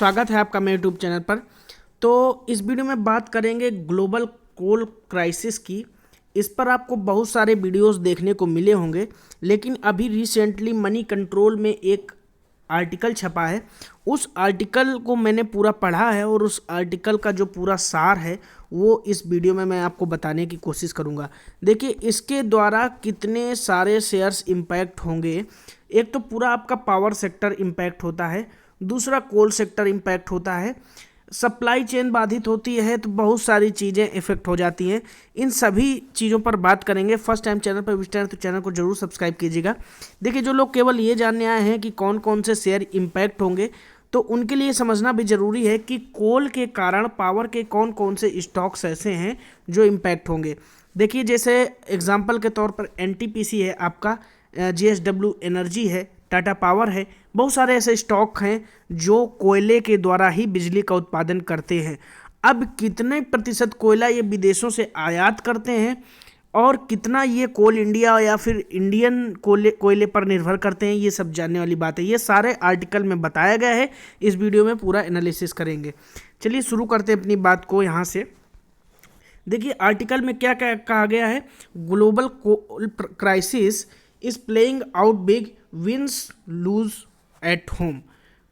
स्वागत है आपका मेरे यूट्यूब चैनल पर। तो इस वीडियो में बात करेंगे ग्लोबल कोल क्राइसिस की। इस पर आपको बहुत सारे वीडियोस देखने को मिले होंगे, लेकिन अभी रिसेंटली मनी कंट्रोल में एक आर्टिकल छपा है। उस आर्टिकल को मैंने पूरा पढ़ा है और उस आर्टिकल का जो पूरा सार है वो इस वीडियो में मैं आपको बताने की कोशिश करूंगा। देखिए, इसके द्वारा कितने सारे शेयर्स इम्पैक्ट होंगे। एक तो पूरा आपका पावर सेक्टर इम्पैक्ट होता है, दूसरा कोल सेक्टर इम्पैक्ट होता है, सप्लाई चेन बाधित होती है, तो बहुत सारी चीज़ें इफेक्ट हो जाती हैं। इन सभी चीज़ों पर बात करेंगे। फर्स्ट टाइम चैनल पर विजिट है तो चैनल को जरूर सब्सक्राइब कीजिएगा। देखिए, जो लोग केवल ये जानने आए हैं कि कौन कौन से शेयर इम्पैक्ट होंगे, तो उनके लिए समझना भी जरूरी है कि कोल के कारण पावर के कौन कौन से स्टॉक्स ऐसे हैं जो इम्पैक्ट होंगे। देखिए, जैसे एग्जाम्पल के तौर पर एनटीपीसी है आपका, जेएसडब्ल्यू एनर्जी है, टाटा पावर है। बहुत सारे ऐसे स्टॉक हैं जो कोयले के द्वारा ही बिजली का उत्पादन करते हैं। अब कितने प्रतिशत कोयला ये विदेशों से आयात करते हैं और कितना ये कोल इंडिया या फिर इंडियन कोयले पर निर्भर करते हैं, ये सब जानने वाली बात है। ये सारे आर्टिकल में बताया गया है, इस वीडियो में पूरा एनालिसिस करेंगे। चलिए शुरू करते हैं अपनी बात को यहाँ से। देखिए, आर्टिकल में क्या क्या कहा गया है। Global coal crisis is playing out big, wins lose at home.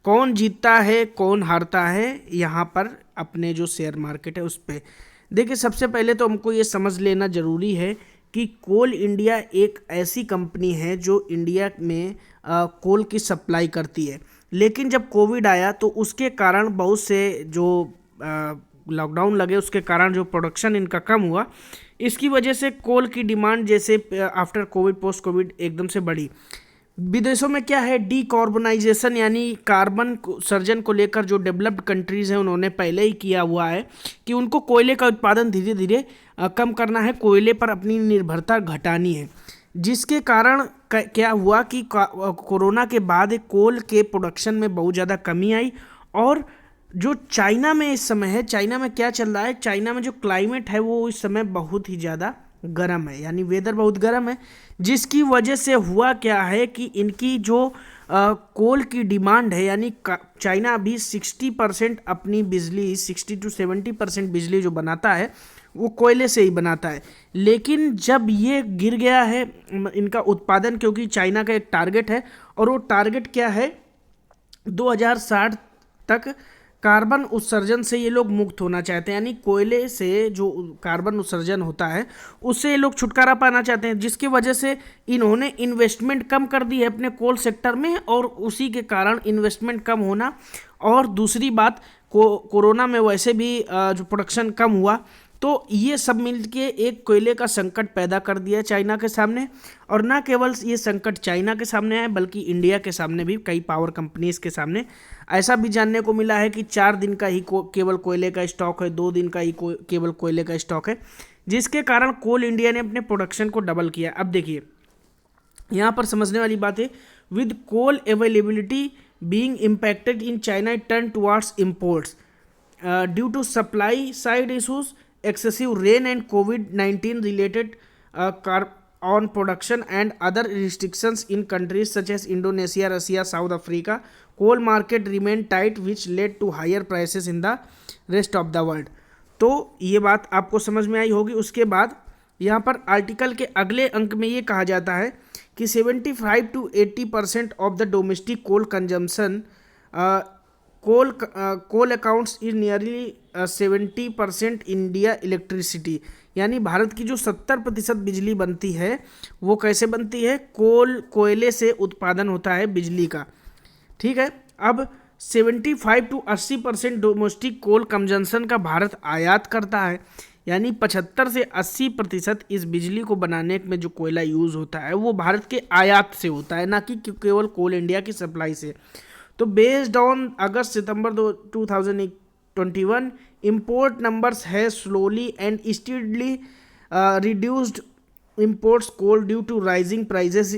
कौन जीतता है कौन हारता है यहाँ पर अपने जो शेयर मार्केट है उस पर। देखिए, सबसे पहले तो हमको ये समझ लेना ज़रूरी है कि कोल इंडिया एक ऐसी कंपनी है जो इंडिया में कोल की सप्लाई करती है। लेकिन जब कोविड आया तो उसके कारण बहुत से जो लॉकडाउन लगे उसके कारण जो प्रोडक्शन इनका कम हुआ, इसकी वजह से कोल की डिमांड जैसे आफ्टर कोविड पोस्ट कोविड एकदम से बढ़ी। विदेशों में क्या है, डीकार्बनाइजेशन यानी कार्बन उत्सर्जन को लेकर जो डेवलप्ड कंट्रीज़ हैं उन्होंने पहले ही किया हुआ है कि उनको कोयले का उत्पादन धीरे धीरे कम करना है, कोयले पर अपनी निर्भरता घटानी है। जिसके कारण क्या हुआ कि कोरोना के बाद कोल के प्रोडक्शन में बहुत ज़्यादा कमी आई। और जो चाइना में इस समय है, चाइना में क्या चल रहा है, चाइना में जो क्लाइमेट है वो इस समय बहुत ही ज़्यादा गर्म है, यानी वेदर बहुत गर्म है। जिसकी वजह से हुआ क्या है कि इनकी जो कोल की डिमांड है, यानी चाइना अभी 60% अपनी बिजली, 60 to 70% बिजली जो बनाता है वो कोयले से ही बनाता है। लेकिन जब ये गिर गया है इनका उत्पादन, क्योंकि चाइना का एक टारगेट है और वो टारगेट क्या है, 2060 तक कार्बन उत्सर्जन से ये लोग मुक्त होना चाहते हैं। यानी कोयले से जो कार्बन उत्सर्जन होता है उससे ये लोग छुटकारा पाना चाहते हैं, जिसकी वजह से इन्होंने इन्वेस्टमेंट कम कर दी है अपने कोल सेक्टर में, और उसी के कारण इन्वेस्टमेंट कम होना। और दूसरी बात, कोरोना में वैसे भी जो प्रोडक्शन कम हुआ, तो ये सब मिलके एक कोयले का संकट पैदा कर दिया चाइना के सामने। और ना केवल ये संकट चाइना के सामने है बल्कि इंडिया के सामने भी, कई पावर कंपनीज के सामने। ऐसा भी जानने को मिला है कि 4 दिन का ही केवल कोयले का स्टॉक है, 2 दिन का ही केवल कोयले का स्टॉक है, जिसके कारण कोल इंडिया ने अपने प्रोडक्शन को डबल किया। अब देखिए, यहाँ पर समझने वाली बात है, with coal availability being impacted in China turn towards imports due to supply side issues, excessive rain and COVID-19 related on production and other restrictions in countries such as Indonesia, Russia, South Africa. Coal market remained tight which led to higher prices in the rest of the world. तो ये बात आपको समझ में आई होगी। उसके बाद यहाँ पर आर्टिकल के अगले अंक में ये कहा जाता है कि 75 to 80% of the domestic coal consumption coal accounts is nearly 70% India electricity. यानी भारत की जो 70% बिजली बनती है वो कैसे बनती है, कोयले से उत्पादन होता है बिजली का। ठीक है, अब 75 to 80% डोमेस्टिक कोल कंजम्पशन का भारत आयात करता है, यानी 75 से 80% इस बिजली को बनाने में जो कोयला यूज़ होता है वो भारत के आयात से होता है, ना कि केवल कोल इंडिया की सप्लाई से। तो based on August September 2021 import numbers है slowly and steadily reduced imports coal due to rising prices.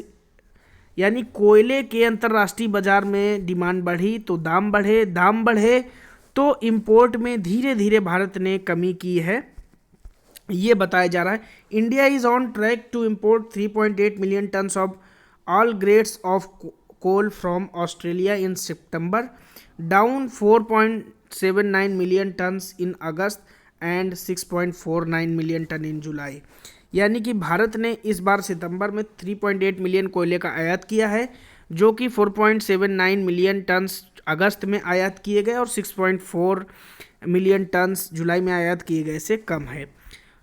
यानी कोयले के अंतर्राष्ट्रीय बाजार में डिमांड बढ़ी तो दाम बढ़े, दाम बढ़े तो इम्पोर्ट में धीरे धीरे भारत ने कमी की है, ये बताया जा रहा है। India is on track to import 3.8 million tons of all grades of coal from Australia in September down 4.79 million tons in August and 6.49 million ton in July. यानी कि भारत ने इस बार सितंबर में 3.8 मिलियन कोयले का आयात किया है, जो कि 4.79 मिलियन टन्स अगस्त में आयात किए गए और 6.4 मिलियन टन्स जुलाई में आयात किए गए से कम है।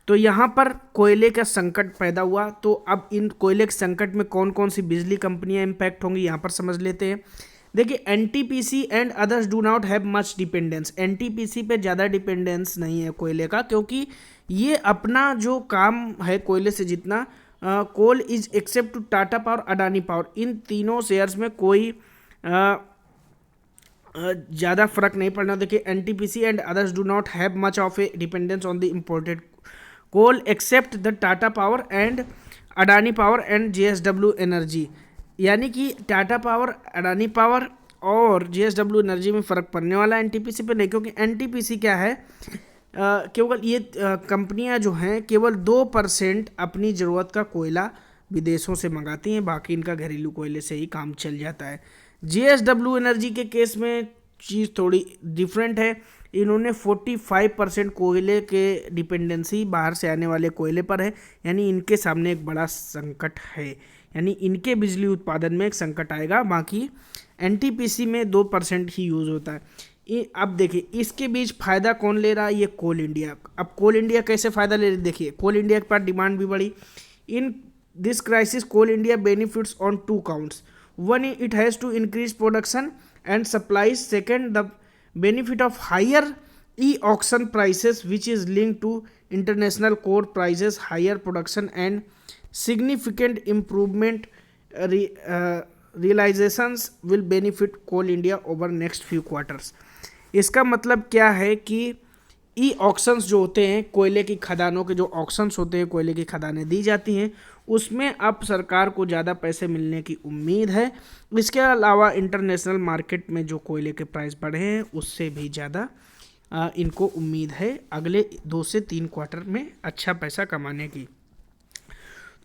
तो यहाँ पर कोयले का संकट पैदा हुआ। तो अब इन कोयले के संकट में कौन कौन सी बिजली कंपनियां इम्पैक्ट होंगी यहाँ पर समझ लेते हैं। देखिए, NTPC and others do not have much dependence. NTPC पे ज़्यादा डिपेंडेंस नहीं है कोयले का, क्योंकि ये अपना जो काम है कोयले से जितना coal is except to Tata power, Adani power, इन तीनों शेयर्स में कोई ज़्यादा फर्क नहीं पड़ना। देखिए, NTPC and others do not have much of a dependence on the imported coal except the Tata power and Adani power and JSW energy. यानी कि टाटा पावर, अडानी पावर और जेएसडब्ल्यू एनर्जी में फ़र्क पड़ने वाला है, एनटीपीसी पे नहीं। क्योंकि एनटीपीसी क्या है, केवल ये कंपनियां जो हैं केवल 2% अपनी ज़रूरत का कोयला विदेशों से मंगाती हैं, बाकी इनका घरेलू कोयले से ही काम चल जाता है। जेएसडब्ल्यू एनर्जी के केस में चीज़ थोड़ी डिफरेंट है। इन्होंने 45% कोयले के डिपेंडेंसी बाहर से आने वाले कोयले पर है, यानी इनके सामने एक बड़ा संकट है, यानी इनके बिजली उत्पादन में एक संकट आएगा। बाकी एनटीपीसी में 2% ही यूज़ होता है। अब देखिए, इसके बीच फ़ायदा कौन ले रहा है, ये कोल इंडिया। अब कोल इंडिया कैसे फ़ायदा ले रही है, देखिए, कोल इंडिया के पास डिमांड भी बढ़ी। In this crisis Coal India benefits on 2 counts. One, it has to increase production and supplies. Second, the benefit of higher e-auction prices, which is linked to international core prices, higher production and significant improvement realizations will benefit Coal India over next few quarters. इसका मतलब क्या है कि ई auctions जो होते हैं, कोयले की खदानों के जो ऑक्शंस होते हैं, कोयले की खदानें दी जाती हैं, उसमें अब सरकार को ज़्यादा पैसे मिलने की उम्मीद है। इसके अलावा इंटरनेशनल मार्केट में जो कोयले के प्राइस बढ़े हैं, उससे भी ज़्यादा इनको उम्मीद है अगले 2 से 3 क्वार्टर में अच्छा पैसा कमाने की।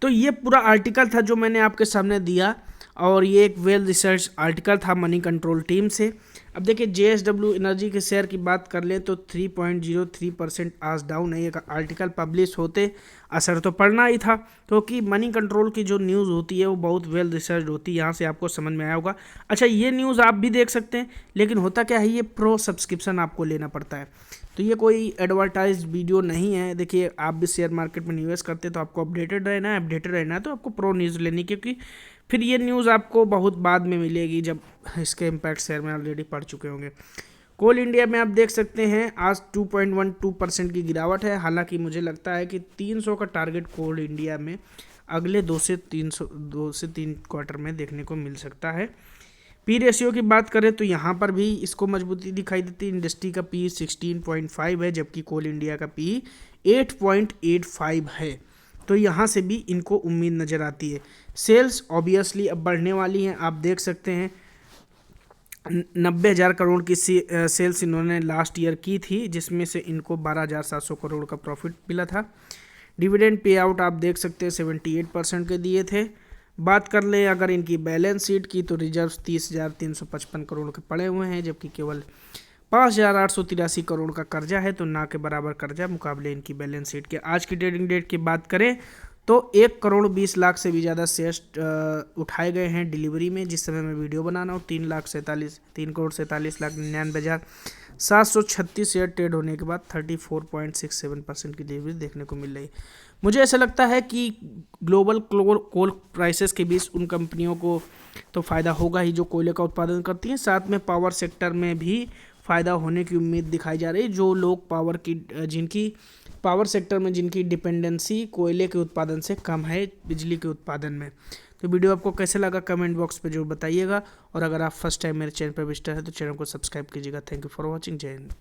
तो ये पूरा आर्टिकल था जो मैंने आपके सामने दिया, और ये एक वेल रिसर्च आर्टिकल था मनी कंट्रोल टीम से। अब देखिए, जेएसडब्ल्यू एनर्जी के शेयर की बात कर लें तो 3.03% आज डाउन है। ये आर्टिकल पब्लिश होते असर तो पड़ना ही था, क्योंकि मनी कंट्रोल की जो न्यूज़ होती है वो बहुत वेल रिसर्च होती है, यहाँ से आपको समझ में आया होगा। अच्छा, ये न्यूज़ आप भी देख सकते हैं, लेकिन होता क्या है, ये प्रो सब्सक्रिप्शन आपको लेना पड़ता है। तो ये कोई एडवर्टाइज वीडियो नहीं है। देखिए, आप भी शेयर मार्केट में निवेश करते हैं तो आपको अपडेटेड रहना है, तो आपको प्रो न्यूज़ लेनी, क्योंकि फिर ये न्यूज़ आपको बहुत बाद में मिलेगी जब इसके इम्पैक्ट शेयर में ऑलरेडी पड़ चुके होंगे। कोल इंडिया में आप देख सकते हैं आज 2.12% की गिरावट है। हालांकि मुझे लगता है कि 300 का टारगेट कोल इंडिया में अगले 2 से 3 क्वार्टर में देखने को मिल सकता है। पी रेशियो की बात करें तो यहाँ पर भी इसको मजबूती दिखाई देती है। इंडस्ट्री का पी 16.5 है, जबकि कोल इंडिया का पी 8.85 है। तो यहाँ से भी इनको उम्मीद नज़र आती है। सेल्स ऑब्वियसली अब बढ़ने वाली हैं। आप देख सकते हैं 90,000 करोड़ की सेल्स इन्होंने लास्ट ईयर की थी, जिसमें से इनको 12,700 करोड़ का प्रॉफिट मिला था। डिविडेंड पे आउट आप देख सकते हैं 78% के दिए थे। बात कर लें अगर इनकी बैलेंस शीट की तो रिजर्व्स 30,355 करोड़ के पड़े हुए हैं, जबकि केवल 5,883 करोड़ का कर्जा है, तो ना के बराबर कर्जा मुकाबले इनकी बैलेंस शीट के। आज की ट्रेडिंग डेट की बात करें तो 1,20,00,000 से भी ज़्यादा शेयर्स उठाए गए हैं डिलीवरी में, जिस समय मैं वीडियो बनाना हूँ। 3,47,99,736 शेयर ट्रेड होने के बाद 34.67% की डिलीवरी देखने को मिल रही है। मुझे ऐसा लगता है कि ग्लोबल कोल प्राइसेस के बीच उन कंपनियों को तो फ़ायदा होगा ही जो कोयले का उत्पादन करती हैं, साथ में पावर सेक्टर में भी फ़ायदा होने की उम्मीद दिखाई जा रही है। जो लोग जिनकी पावर सेक्टर में जिनकी डिपेंडेंसी कोयले के उत्पादन से कम है बिजली के उत्पादन में। तो वीडियो आपको कैसे लगा कमेंट बॉक्स पे जरूर बताइएगा, और अगर आप फर्स्ट टाइम मेरे चैनल पर विजिटर है तो चैनल को सब्सक्राइब कीजिएगा। Thank you for watching. जय हिंद।